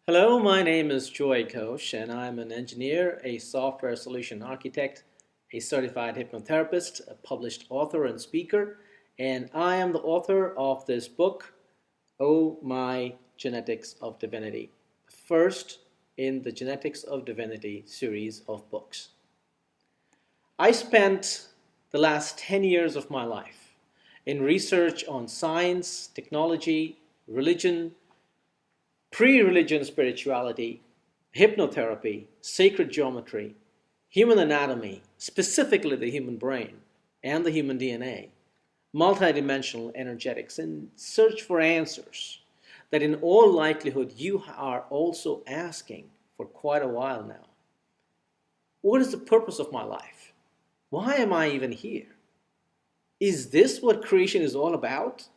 Hello, my name is Joy Kosh, and I'm an engineer, a software solution architect, a certified hypnotherapist, a published author and speaker, and I am the author of this book, Oh My Genetics of Divinity, the first in the Genetics of Divinity series of books. I spent the last 10 years of my life in research on science, technology, religion, pre-religion spirituality, hypnotherapy, sacred geometry, human anatomy, specifically the human brain and the human DNA, multidimensional energetics, in search for answers that in all likelihood you are also asking for quite a while now. What is the purpose of my life? Why am I even here? Is this what creation is all about?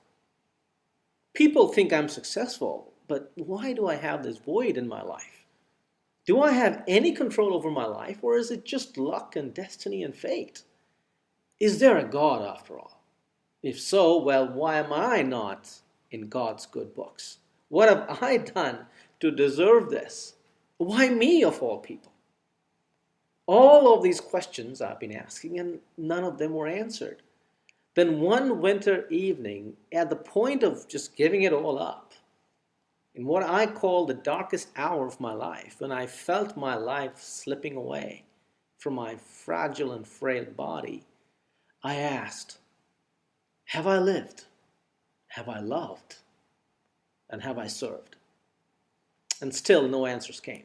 People think I'm successful, but why do I have this void in my life? Do I have any control over my life, or is it just luck and destiny and fate? Is there a God after all? If so, well, why am I not in God's good books? What have I done to deserve this? Why me of all people? All of these questions I've been asking, and none of them were answered. Then one winter evening, at the point of just giving it all up, in what I call the darkest hour of my life, when I felt my life slipping away from my fragile and frail body, I asked, have I lived? Have I loved? And have I served? And still no answers came.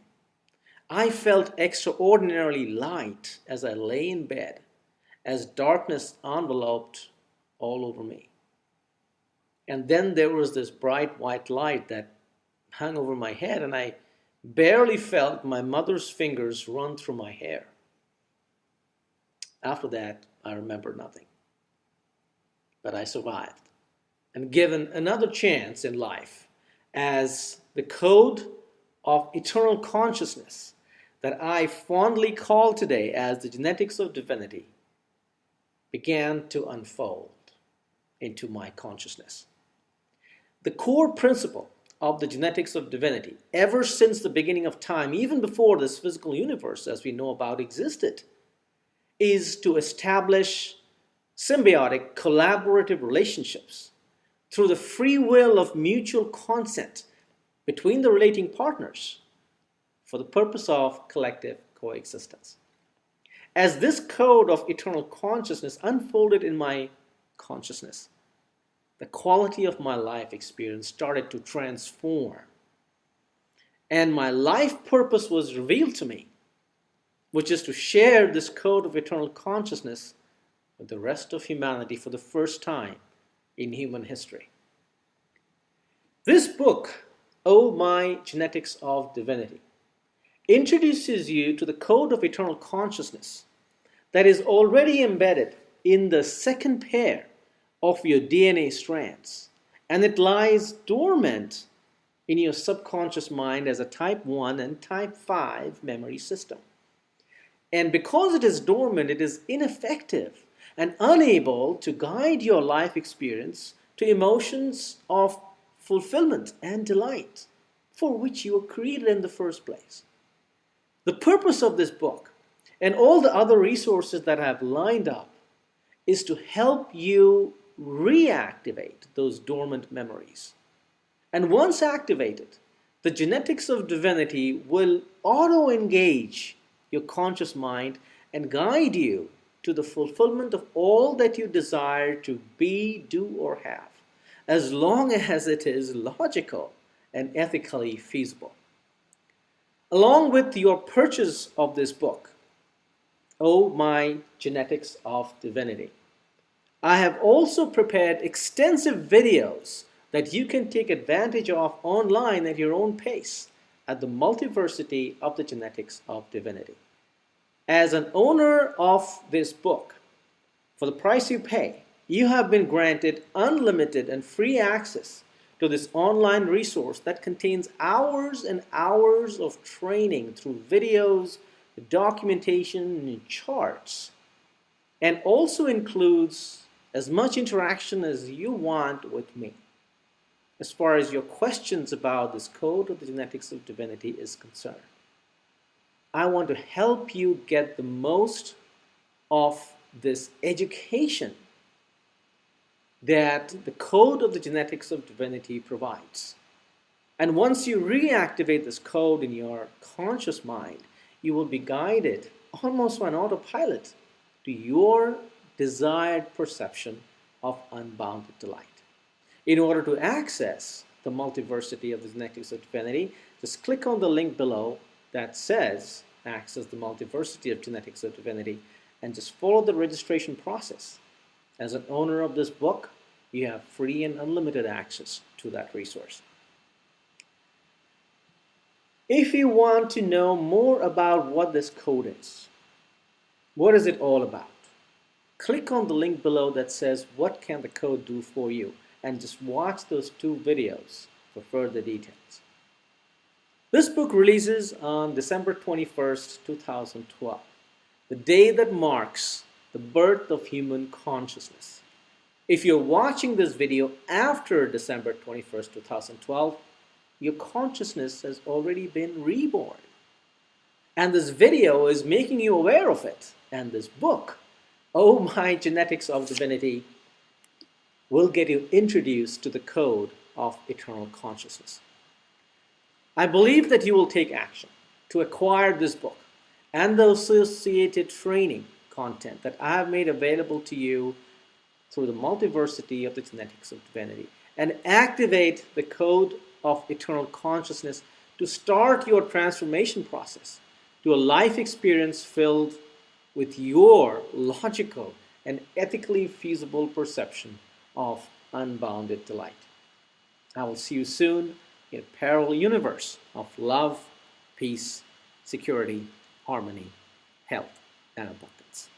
I felt extraordinarily light as I lay in bed, as darkness enveloped all over me. And then there was this bright white light that hung over my head, and I barely felt my mother's fingers run through my hair. After that, I remember nothing. But I survived and given another chance in life as the code of eternal consciousness that I fondly call today as the genetics of divinity began to unfold into my consciousness. The core principle of the genetics of divinity, ever since the beginning of time, even before this physical universe as we know about existed, is to establish symbiotic, collaborative relationships through the free will of mutual consent between the relating partners for the purpose of collective coexistence. As this code of eternal consciousness unfolded in my consciousness, the quality of my life experience started to transform. And my life purpose was revealed to me, which is to share this code of eternal consciousness with the rest of humanity for the first time in human history. This book, Oh My Genetics of Divinity, introduces you to the code of eternal consciousness that is already embedded in the second pair of your DNA strands, and it lies dormant in your subconscious mind as a type 1 and type 5 memory system. And because it is dormant, it is ineffective and unable to guide your life experience to emotions of fulfillment and delight for which you were created in the first place. The purpose of this book and all the other resources that I have lined up is to help you reactivate those dormant memories. And once activated, the genetics of divinity will auto-engage your conscious mind and guide you to the fulfillment of all that you desire to be, do, or have, as long as it is logical and ethically feasible. Along with your purchase of this book, Oh My Genetics of Divinity, I have also prepared extensive videos that you can take advantage of online at your own pace at the Multiversity of the Genetics of Divinity. As an owner of this book, for the price you pay, you have been granted unlimited and free access to this online resource that contains hours and hours of training through videos, documentation, and charts, and also includes as much interaction as you want with me. as far as your questions about this code of the genetics of divinity is concerned. I want to help you get the most of this education that the code of the genetics of divinity provides. And once you reactivate this code in your conscious mind, you will be guided almost on autopilot to your desired perception of unbounded delight. In order to access the multiversity of the genetics of divinity, just click on the link below that says access the multiversity of genetics of divinity and just follow the registration process. As an owner of this book, you have free and unlimited access to that resource. If you want to know more about what this code is, what is it all about? Click on the link below that says what can the code do for you, and just watch those 2 videos for further details. This book releases on December 21st, 2012, the day that marks the birth of human consciousness. If you're watching this video after December 21st, 2012, your consciousness has already been reborn. And this video is making you aware of it. And this book, Oh, My Genetics of Divinity, will get you introduced to the code of eternal consciousness. I believe that you will take action to acquire this book and the associated training content that I have made available to you through the multiversity of the genetics of divinity, and activate the code of eternal consciousness to start your transformation process to a life experience filled with your logical and ethically feasible perception of unbounded delight. I will see you soon in a parallel universe of love, peace, security, harmony, health, and abundance.